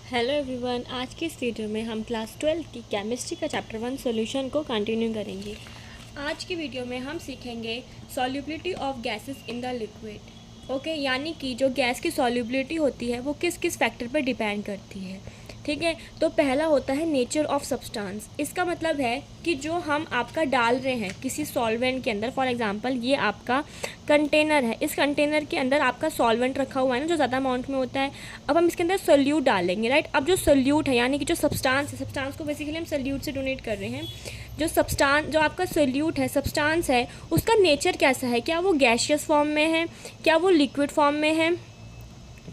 Hello everyone, आज की इस वीडियो में हम क्लास 12 की केमिस्ट्री का चैप्टर 1 सॉल्यूशन को कंटिन्यू करेंगे। आज की वीडियो में हम सीखेंगे solubility of gases in the liquid. Okay, यानी कि जो गैस की सॉल्युबिलिटी होती है वो किस किस फैक्टर पर डिपेंड करती है। ठीक है, तो पहला होता है नेचर ऑफ सब्सटेंस। इसका मतलब है कि जो हम आपका डाल रहे हैं किसी सॉल्वेंट के अंदर, फॉर एग्जांपल ये आपका कंटेनर है, इस कंटेनर के अंदर आपका सॉल्वेंट रखा हुआ है ना, जो ज़्यादा अमाउंट में होता है। अब हम इसके अंदर सोल्यूट डालेंगे, राइट। अब जो सोल्यूट है यानी कि जो सब्सटेंस है, सब्सटेंस को बेसिकली हम सोल्यूट से डोनेट कर रहे हैं। जो आपका सोल्यूट है, सब्सटेंस है, उसका नेचर कैसा है? क्या वो गैशियस फॉर्म में है, क्या वो लिक्विड फॉर्म में है,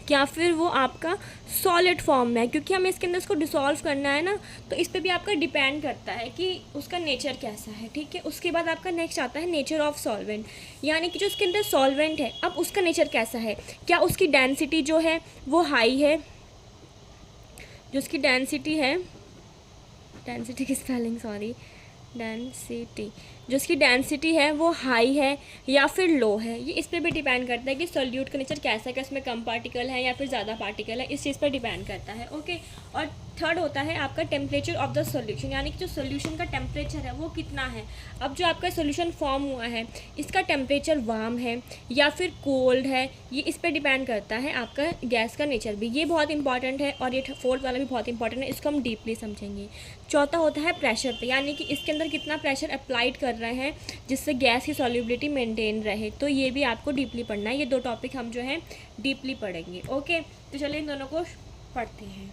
क्या फिर वो आपका सॉलिड फॉर्म में है? क्योंकि हमें इसके अंदर इसको डिसॉल्व करना है ना, तो इस पर भी आपका डिपेंड करता है कि उसका नेचर कैसा है। ठीक है, उसके बाद आपका नेक्स्ट आता है नेचर ऑफ सॉल्वेंट, यानी कि जो उसके अंदर सॉल्वेंट है, अब उसका नेचर कैसा है? क्या उसकी डेंसिटी जो है वो हाई है? जो उसकी डेंसिटी है, डेंसिटी की स्पेलिंग सॉरी, डेंसिटी, जो इसकी डेंसिटी है वो हाई है या फिर लो है। ये इस पर भी डिपेंड करता है कि सोल्यूट का नेचर कैसा है, कि उसमें कम पार्टिकल है या फिर ज़्यादा पार्टिकल है, इस चीज़ पर डिपेंड करता है। ओके, और थर्ड होता है आपका टेम्परेचर ऑफ द सोल्यूशन, यानी कि जो सोल्यूशन का टेम्परेचर है वो कितना है। अब जो आपका सोल्यूशन फॉर्म हुआ है, इसका टेम्परेचर वार्म है या फिर कोल्ड है, ये इस पर डिपेंड करता है आपका गैस का नेचर भी। ये बहुत इंपॉर्टेंट है, और ये फोर्थ वाला भी बहुत इंपॉर्टेंट है, इसको हम डीपली समझेंगे। चौथा होता है प्रेशर पे, यानी कि इसके अंदर कितना प्रेशर अप्लाइड कर रहे हैं जिससे गैस की सॉल्युबिलिटी मेंटेन रहे, तो ये भी आपको डीपली पढ़ना है। ये दो टॉपिक हम जो है डीपली पढ़ेंगे। ओके, तो चलिए इन दोनों को पढ़ते हैं।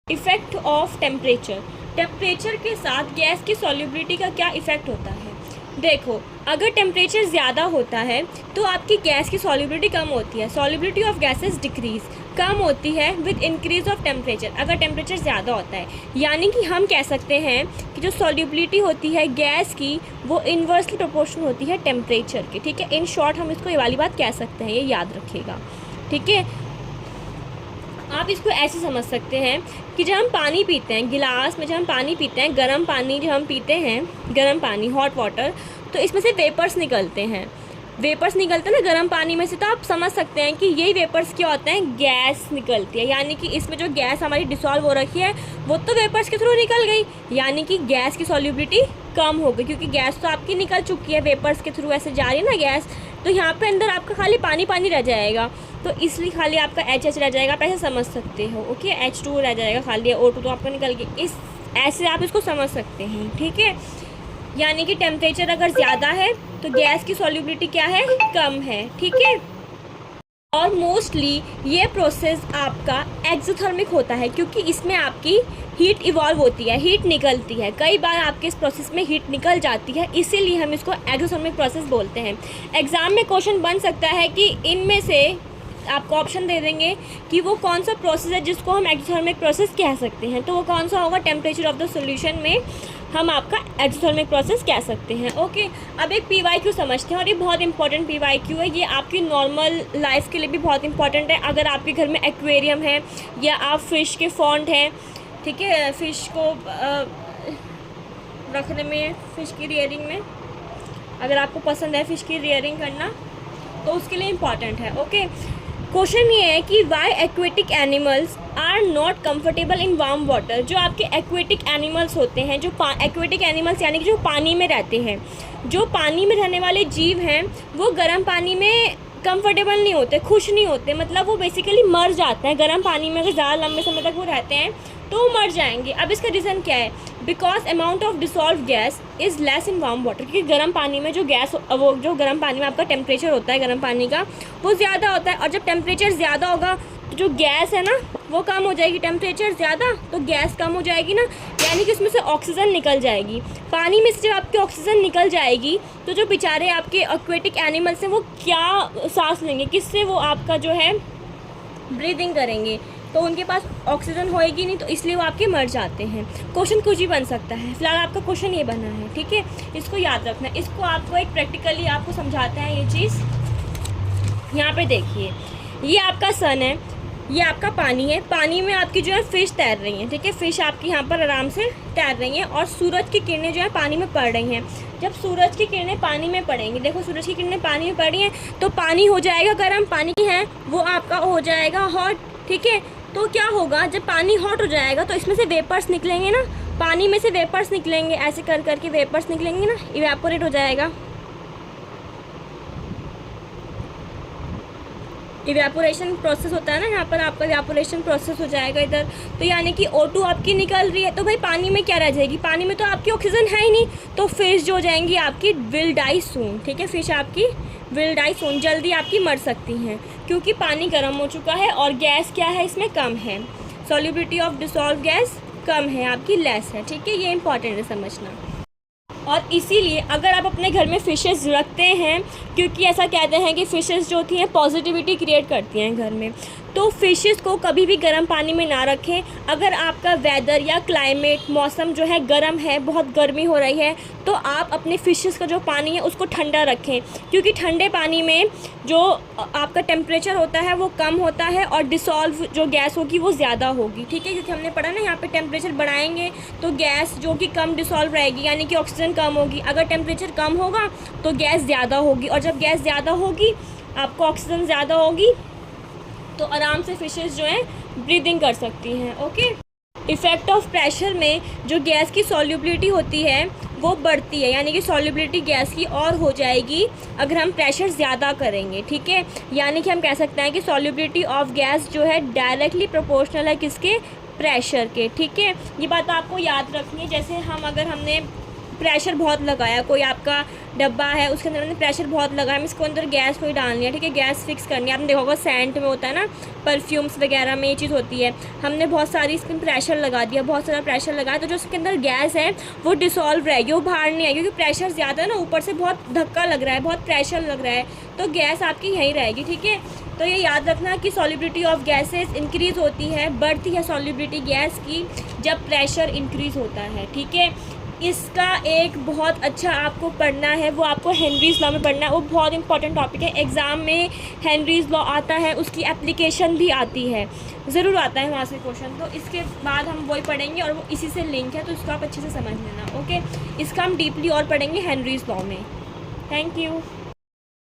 इफेक्ट ऑफ टेम्परेचर, टेम्परेचर के साथ गैस की सॉल्युबिलिटी का क्या इफेक्ट होता है? देखो, अगर टेम्परेचर ज़्यादा होता है तो आपकी गैस की सॉल्युबिलिटी कम होती है, सॉल्युबिलिटी ऑफ गैसेस डिक्रीज, कम होती है विद इंक्रीज ऑफ टेम्परेचर, अगर टेम्परेचर ज़्यादा होता है। यानी कि हम कह सकते हैं कि जो सॉल्युबिलिटी होती है गैस की वो इन्वर्सली प्रोपोर्शनल होती है टेम्परेचर की। ठीक है, इन शॉर्ट हम इसको ये वाली बात कह सकते हैं, ये याद रखिएगा। ठीक है, आप इसको ऐसे समझ सकते हैं कि जब हम पानी पीते हैं, गिलास में जब हम पानी पीते हैं, गर्म पानी जब हम पीते हैं, गर्म पानी, हॉट वाटर, तो इसमें से वेपर्स निकलते हैं। वेपर्स निकलते हैं ना गर्म पानी में से, तो आप समझ सकते हैं कि यही वेपर्स क्या होते हैं, गैस निकलती है। यानी कि इसमें जो गैस हमारी डिसॉल्व हो रखी है वो तो वेपर्स के थ्रू निकल गई, यानी कि गैस की सॉल्युबिलिटी कम हो गई, क्योंकि गैस तो आपकी निकल चुकी है, वेपर्स के थ्रू ऐसे जा रही है ना गैस, तो यहाँ पे अंदर आपका खाली पानी पानी रह जाएगा, तो इसलिए खाली आपका HH रह जाएगा, आप ऐसे समझ सकते हो। ओके, H2 रह जाएगा खाली, O2 तो आपका निकल गया, इस ऐसे आप इसको समझ सकते हैं। ठीक है, यानी कि टेम्परेचर अगर ज़्यादा है तो गैस की सॉल्युबिलिटी क्या है, कम है। ठीक है, और मोस्टली ये प्रोसेस आपका एक्सोथर्मिक होता है, क्योंकि इसमें आपकी हीट इवॉल्व होती है, हीट निकलती है। कई बार आपके इस प्रोसेस में हीट निकल जाती है, इसीलिए हम इसको एक्सोथर्मिक प्रोसेस बोलते हैं। एग्ज़ाम में क्वेश्चन बन सकता है कि इनमें से आपको ऑप्शन दे देंगे कि वो कौन सा प्रोसेस है जिसको हम एक्सोथर्मिक प्रोसेस कह सकते हैं, तो वो कौन सा होगा? टेम्परेचर ऑफ द सॉल्यूशन में हम आपका एक्सोथर्मिक प्रोसेस कह सकते हैं। ओके, अब एक PYQ समझते हैं, और ये बहुत इंपॉर्टेंट PYQ है, ये आपकी नॉर्मल लाइफ के लिए भी बहुत इंपॉर्टेंट है। अगर आपके घर में एक्वेरियम है या आप फिश के फॉन्ड हैं, ठीक है, फिश को रखने में, फिश की रियरिंग में, अगर आपको पसंद है फिश की रियरिंग करना, तो उसके लिए इम्पॉर्टेंट है। ओके, क्वेश्चन ये है कि why aquatic animals are not comfortable in warm water. जो आपके एक्वेटिक एनिमल्स होते हैं, जो एक्वेटिक एनिमल्स यानी कि जो पानी में रहते हैं, जो पानी में रहने वाले जीव हैं, वो गर्म पानी में कंफर्टेबल नहीं होते, खुश नहीं होते, मतलब वो बेसिकली मर जाते हैं गर्म पानी में। अगर ज़्यादा लंबे समय तक वो रहते हैं तो वो मर जाएंगे। अब इसका रीज़न क्या है? Because amount of dissolve gas is less in warm water, क्योंकि गर्म पानी में जो गैस, वो जो गर्म पानी में आपका टेम्परेचर होता है गर्म पानी का, वो ज़्यादा होता है, और जब टेम्परेचर ज़्यादा होगा तो जो गैस है ना वो कम हो जाएगी। टेम्परेचर ज़्यादा तो गैस कम हो जाएगी ना, यानी कि उसमें से ऑक्सीजन निकल जाएगी। पानी में से जब आपकी ऑक्सीजन निकल जाएगी तो जो बेचारे आपके एक्वेटिक एनिमल्स हैं वो क्या सांस लेंगे, किससे वो आपका जो है ब्रीदिंग करेंगे, तो उनके पास ऑक्सीजन होएगी नहीं, तो इसलिए वो आपके मर जाते हैं। क्वेश्चन कुछ भी बन सकता है, फिलहाल आपका क्वेश्चन ये बना है। ठीक है, इसको याद रखना है, इसको आपको एक प्रैक्टिकली आपको समझाते हैं ये चीज़। यहाँ पे देखिए, ये आपका सन है, ये आपका पानी है, पानी में आपकी जो है फ़िश तैर रही हैं। ठीक है, फ़िश आपकी यहाँ पर आराम से तैर रही हैं, और सूरज की किरणें जो है पानी में पड़ रही हैं। जब सूरज की किरणें पानी में पड़ेंगी, देखो सूरज की किरणें पानी में पड़ रही हैं, तो पानी हो जाएगा गर्म, पानी है वो आपका हो जाएगा हॉट। ठीक है, तो क्या होगा, जब पानी हॉट हो जाएगा तो इसमें से वेपर्स निकलेंगे ना, पानी में से वेपर्स निकलेंगे, ऐसे कर करके वेपर्स निकलेंगे ना, इवेपोरेट हो जाएगा। इवेपोरेशन प्रोसेस होता है ना, यहाँ पर आपका इवेपोरेशन प्रोसेस हो जाएगा इधर। तो यानी कि O2 आपकी निकल रही है, तो भाई पानी में क्या रह जाएगी, पानी में तो आपकी ऑक्सीजन है ही नहीं, तो फिश जो हो जाएंगी आपकी विल डाई सून। ठीक है, फिश आपकी विल डाई सून, जल्दी आपकी मर सकती हैं, क्योंकि पानी गर्म हो चुका है और गैस क्या है इसमें कम है, सॉल्युबिलिटी ऑफ डिसॉल्व गैस कम है आपकी, लेस है। ठीक है, ये इंपॉर्टेंट है समझना। और इसीलिए अगर आप अपने घर में फ़िशेस रखते हैं, क्योंकि ऐसा कहते हैं कि फ़िशेस जो होती हैं पॉजिटिविटी क्रिएट करती हैं घर में, तो फ़िशेस को कभी भी गर्म पानी में ना रखें। अगर आपका वेदर या क्लाइमेट मौसम जो है गर्म है, बहुत गर्मी हो रही है, तो आप अपने फ़िशेस का जो पानी है उसको ठंडा रखें, क्योंकि ठंडे पानी में जो आपका टेम्परेचर होता है वो कम होता है और डिसॉल्व जो गैस होगी वो ज़्यादा होगी। ठीक है, क्योंकि हमने पढ़ा ना यहाँ पे टेम्परेचर बढ़ाएंगे तो गैस जो कि कम डिसॉल्व रहेगी, यानी कि ऑक्सीजन कम होगी। अगर टेम्परेचर कम होगा तो गैस ज़्यादा होगी, और जब गैस ज़्यादा होगी आपको ऑक्सीजन ज़्यादा होगी, तो आराम से फिशेस जो हैं ब्रीदिंग कर सकती हैं। ओके, इफ़ेक्ट ऑफ प्रेशर में जो गैस की सॉल्युबिलिटी होती है वो बढ़ती है, यानी कि सॉल्युबिलिटी गैस की और हो जाएगी अगर हम प्रेशर ज़्यादा करेंगे। ठीक है, यानी कि हम कह सकते हैं कि सॉल्युबिलिटी ऑफ गैस जो है डायरेक्टली प्रोपोर्शनल है किसके, प्रेशर के। ठीक है, ये बात आपको याद रखनी है। जैसे अगर हमने प्रेशर बहुत लगाया, कोई आपका डब्बा है उसके अंदर हमने प्रेशर बहुत लगाया, हम इसके अंदर गैस कोई डालनी है। ठीक है, गैस फिक्स करनी है। आपने देखा होगा सेंट में होता है ना, परफ्यूम्स वगैरह में ये चीज़ होती है। हमने बहुत सारी इसमें प्रेशर लगा दिया, बहुत सारा प्रेशर लगाया, तो जो उसके अंदर गैस है वो डिसॉल्व रहेगी, वो बाहर नहीं आएगी, क्योंकि प्रेशर ज़्यादा है ना, ऊपर से बहुत धक्का लग रहा है, बहुत प्रेशर लग रहा है, तो गैस आपकी यहीं रहेगी। ठीक है, तो ये याद रखना कि सॉल्युबिलिटी ऑफ गैसेस इंक्रीज़ होती है, बढ़ती है सॉल्युबिलिटी गैस की जब प्रेशर इंक्रीज़ होता है। ठीक है, इसका एक बहुत अच्छा आपको पढ़ना है, वो आपको हेनरीज लॉ में पढ़ना है, वो बहुत इंपॉर्टेंट टॉपिक है। एग्ज़ाम में हेनरीज लॉ आता है, उसकी एप्लीकेशन भी आती है, ज़रूर आता है वहाँ से क्वेश्चन। तो इसके बाद हम वही पढ़ेंगे और वो इसी से लिंक है, तो इसको आप अच्छे से समझ लेना। ओके, इसका हम डीपली और पढ़ेंगे हेनरीज लॉ में। Thank you.